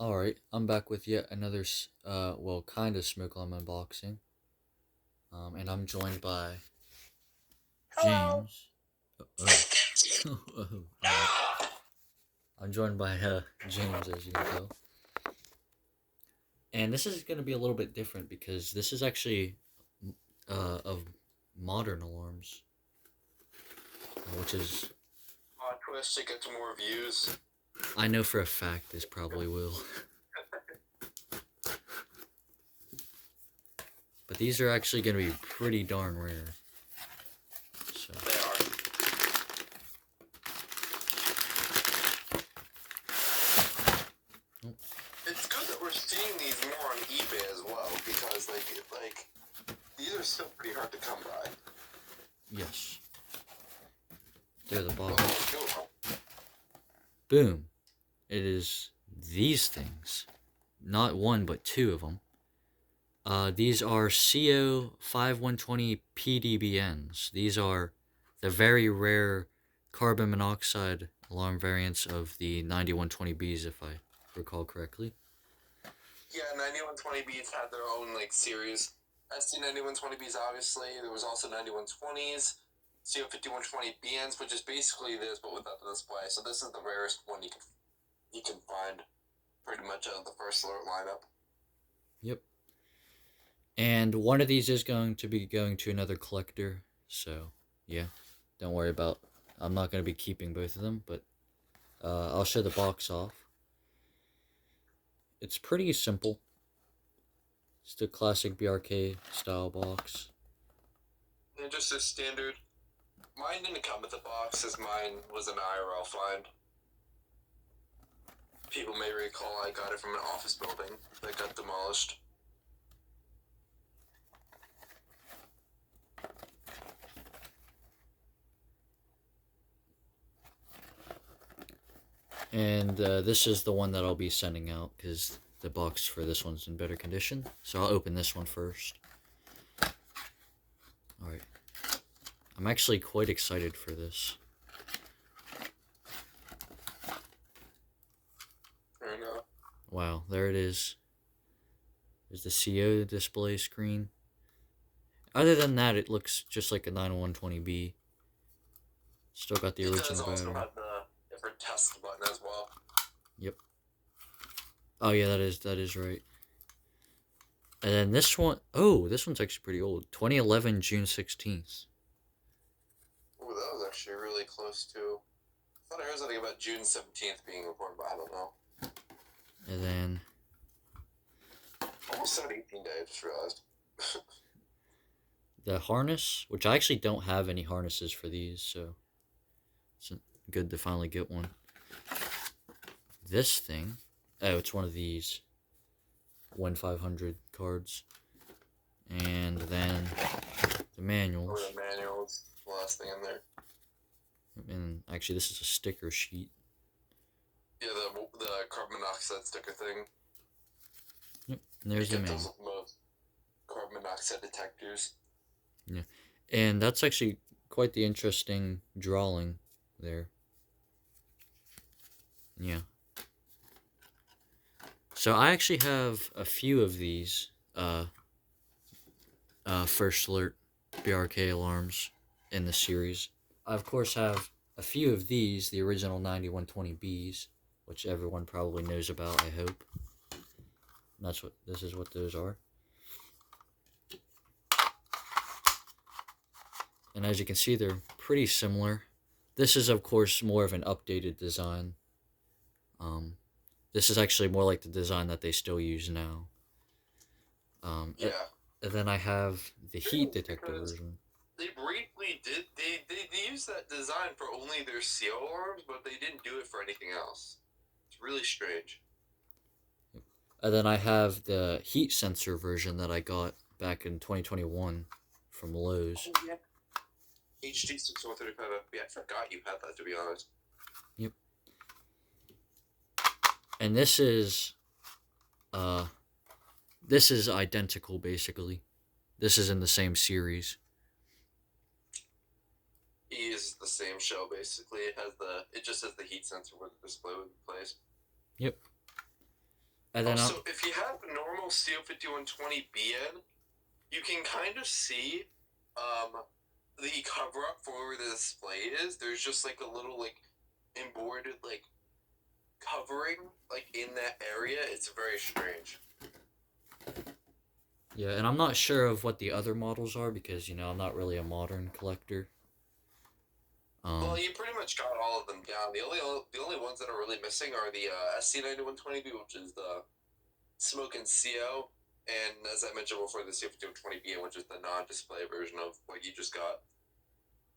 Alright, I'm back with yet another, well, kind of smoke alarm unboxing. And I'm joined by Hello. James. Oh. Alright. I'm joined by, James, as you can tell. And this is going to be a little bit different because this is actually, of modern alarms. Which is, Twist to get some more views. I know for a fact this probably will. But these are actually going to be pretty darn rare. So. They are. Oh. It's good that we're seeing these more on eBay as well because these are still pretty hard to come by. Yes. They're the bottom. Oh, Boom. It is these things. Not one, but two of them. These are CO5120PDBNs. These are the very rare carbon monoxide alarm variants of the 9120Bs, if I recall correctly. Yeah, 9120Bs had their own series. ST9120Bs, obviously. There was also 9120s, CO5120BNs, which is basically this but without the display. So this is the rarest one you can find pretty much out of the First Alert lineup. Yep. And one of these is going to be going to another collector, so yeah, don't worry about. I'm not going to be keeping both of them, but I'll show the box off. It's pretty simple. It's the classic BRK style box. And just a standard. Mine didn't come with a box, as mine was an IRL find. People may recall I got it from an office building that got demolished. And this is the one that I'll be sending out because the box for this one's in better condition. So I'll open this one first. Alright. I'm actually quite excited for this. Fair enough. Wow, there it is. There's the CO display screen. Other than that, it looks just like a 9120B. Still got the original It does also battery. have the different test button as well. Yep. Oh yeah, that is right. And then this one, oh, this one's actually pretty old. 2011, June 16th. Ooh, that was actually really close to. I thought I heard something about June 17th being reported, but I don't know. And then Almost said 18 days, just realized. the harness, which I actually don't have any harnesses for these, so it's good to finally get one. This thing, oh, it's one of these 1/500 cards. And then the manuals. Or the manuals, the last thing in there. And actually, this is a sticker sheet. Yeah, the carbon monoxide sticker thing. Yep, and there's the manual. Most carbon monoxide detectors. Yeah, and that's actually quite the interesting drawing there. Yeah. So I actually have a few of these First Alert BRK alarms in the series. I of course have a few of these, the original 9120Bs, which everyone probably knows about, I hope. And this is what those are. And as you can see, they're pretty similar. This is of course more of an updated design. This is actually more like the design that they still use now. Yeah. And then I have the heat detector version. They briefly did. They used that design for only their CO alarms, but they didn't do it for anything else. It's really strange. And then I have the heat sensor version that I got back in 2021 from Lowe's. Oh, yeah. HD 6135FB. I forgot you had that, to be honest. Yep. And this is identical basically. This is in the same series. It is the same shell basically. It just has the heat sensor where the display would be placed. Yep. And then Also, if you have normal CO5120BN, you can kind of see the cover up for where the display is. There's just like a little like embroidered like covering like in that area. It's very strange. yeah, and I'm not sure of what the other models are because I'm not really a modern collector. Well, you pretty much got all of them down. The only ones that are really missing are the SC9120B, which is the Smoke and CO, and as I mentioned before, the CO5120B, which is the non-display version of what you just got.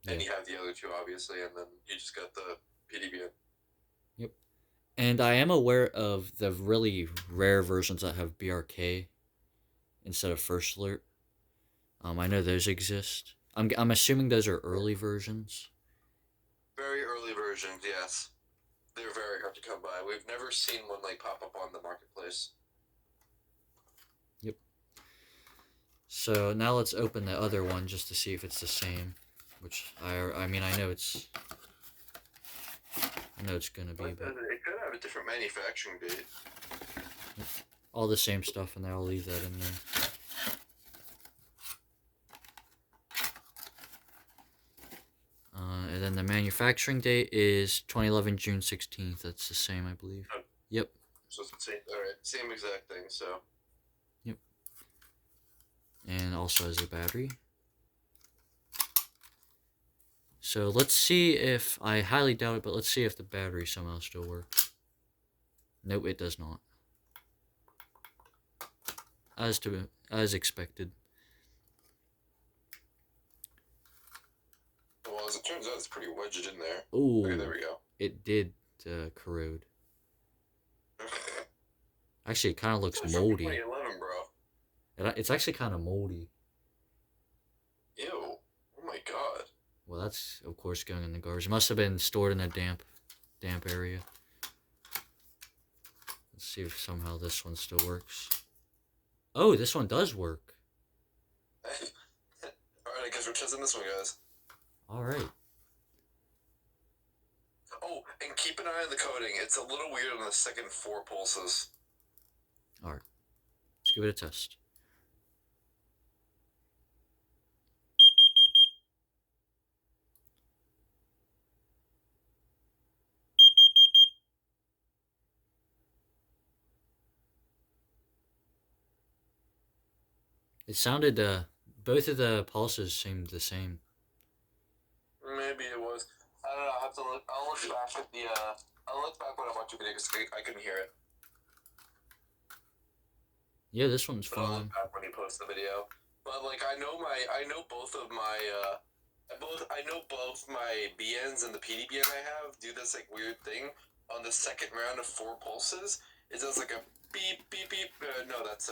And Yeah. you have the other two, obviously, and then you just got the PDBN. Yep. And I am aware of the really rare versions that have BRK instead of First Alert. I know those exist. I'm assuming those are early versions. Very early versions, yes. They're very hard to come by. We've never seen one like pop up on the marketplace. Yep. So now let's open the other one just to see if it's the same. Which I mean I know it's gonna be, but It could have a different manufacturing date. all the same stuff in there. I'll leave that in there. And then the manufacturing date is 2011 June 16th. That's the same, I believe. Oh. Yep. So it's the same. All right, same exact thing. So. Yep. And also has a battery. So let's see if, I highly doubt it, but let's see if the battery somehow still works. Nope, it does not. As expected. Well, as it turns out, it's pretty wedged in there. Ooh. Okay, there we go. It did corrode. Actually, it kind of looks moldy. 2011, bro. It's actually kind of moldy. Ew. Oh my god. Well, that's, of course, going in the garbage. It must have been stored in a damp area. Let's see if somehow this one still works. Oh, this one does work. Alright, I guess we're testing this one, guys. Alright. Oh, and keep an eye on the coding. It's a little weird on the second 4 pulses. Alright. Let's give it a test. It sounded, both of the pulses seemed the same. Maybe it was. I don't know. I'll have to look. I'll look back at the. I'll look back when I watch the video because I couldn't hear it. Yeah, this one's But I'll fine. look back when he posts the video. But like, I know both of my. I know both my BNs and the PDBN I have do this like weird thing on the second round of 4 pulses. It does like a beep beep beep. No, that's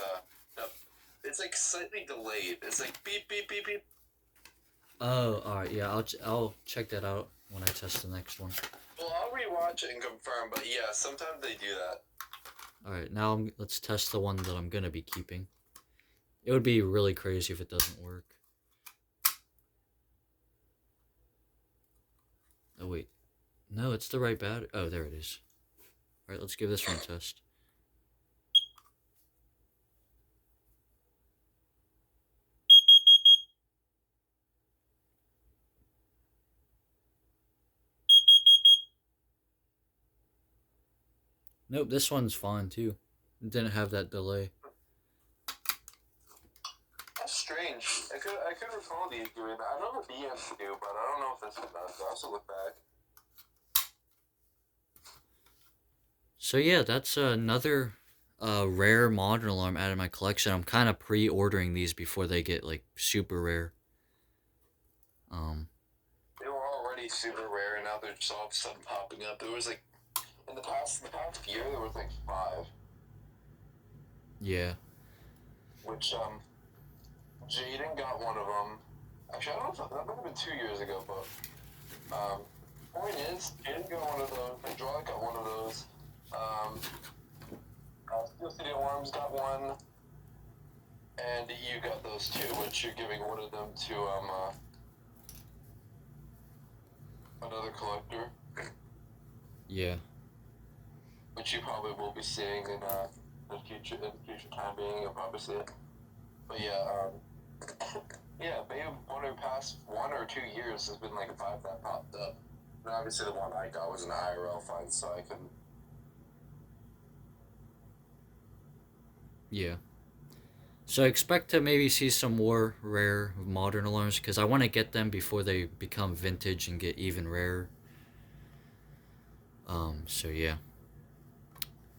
no. It's like slightly delayed. It's like beep beep beep beep. Oh, alright, yeah, I'll check that out when I test the next one. Well, I'll rewatch it and confirm, but yeah, sometimes they do that. Alright, now let's test the one that I'm gonna be keeping. It would be really crazy if it doesn't work. Oh, wait. No, it's the right battery. Oh, there it is. Alright, let's give this one a test. Nope, this one's fine too. It didn't have that delay. That's strange. I could recall these doing that. I know the BMs do, but I don't know if this one does. I'll also look back. So yeah, that's another rare modern alarm out of my collection. I'm kind of pre-ordering these before they get like super rare. They were already super rare, and now they're just all of a sudden popping up. There was like in the past year there was like 5. Yeah. Which Jaden got one of them. Actually, I don't know if that might have been 2 years ago, but point is, Jaden got one of those. Hydraulic got one of those. Steel City Alarms got one, and you got those 2, which you're giving one of them to another collector. Yeah. Which you probably will be seeing in the future time being, obviously. But yeah, yeah, maybe one or past 1 or 2 years has been like a 5 that popped up. And obviously the one I got was an IRL find, so I couldn't. Yeah. So I expect to maybe see some more rare modern alarms because I want to get them before they become vintage and get even rarer. So yeah.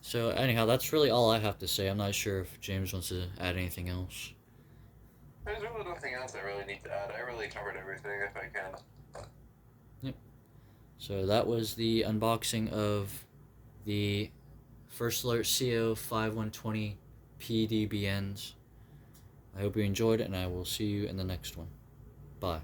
So anyhow, that's really all I have to say. I'm not sure if James wants to add anything else. There's really nothing else I really need to add. I really covered everything if I can. Yep. So that was the unboxing of the First Alert CO5120PDBNs. I hope you enjoyed it, and I will see you in the next one. Bye.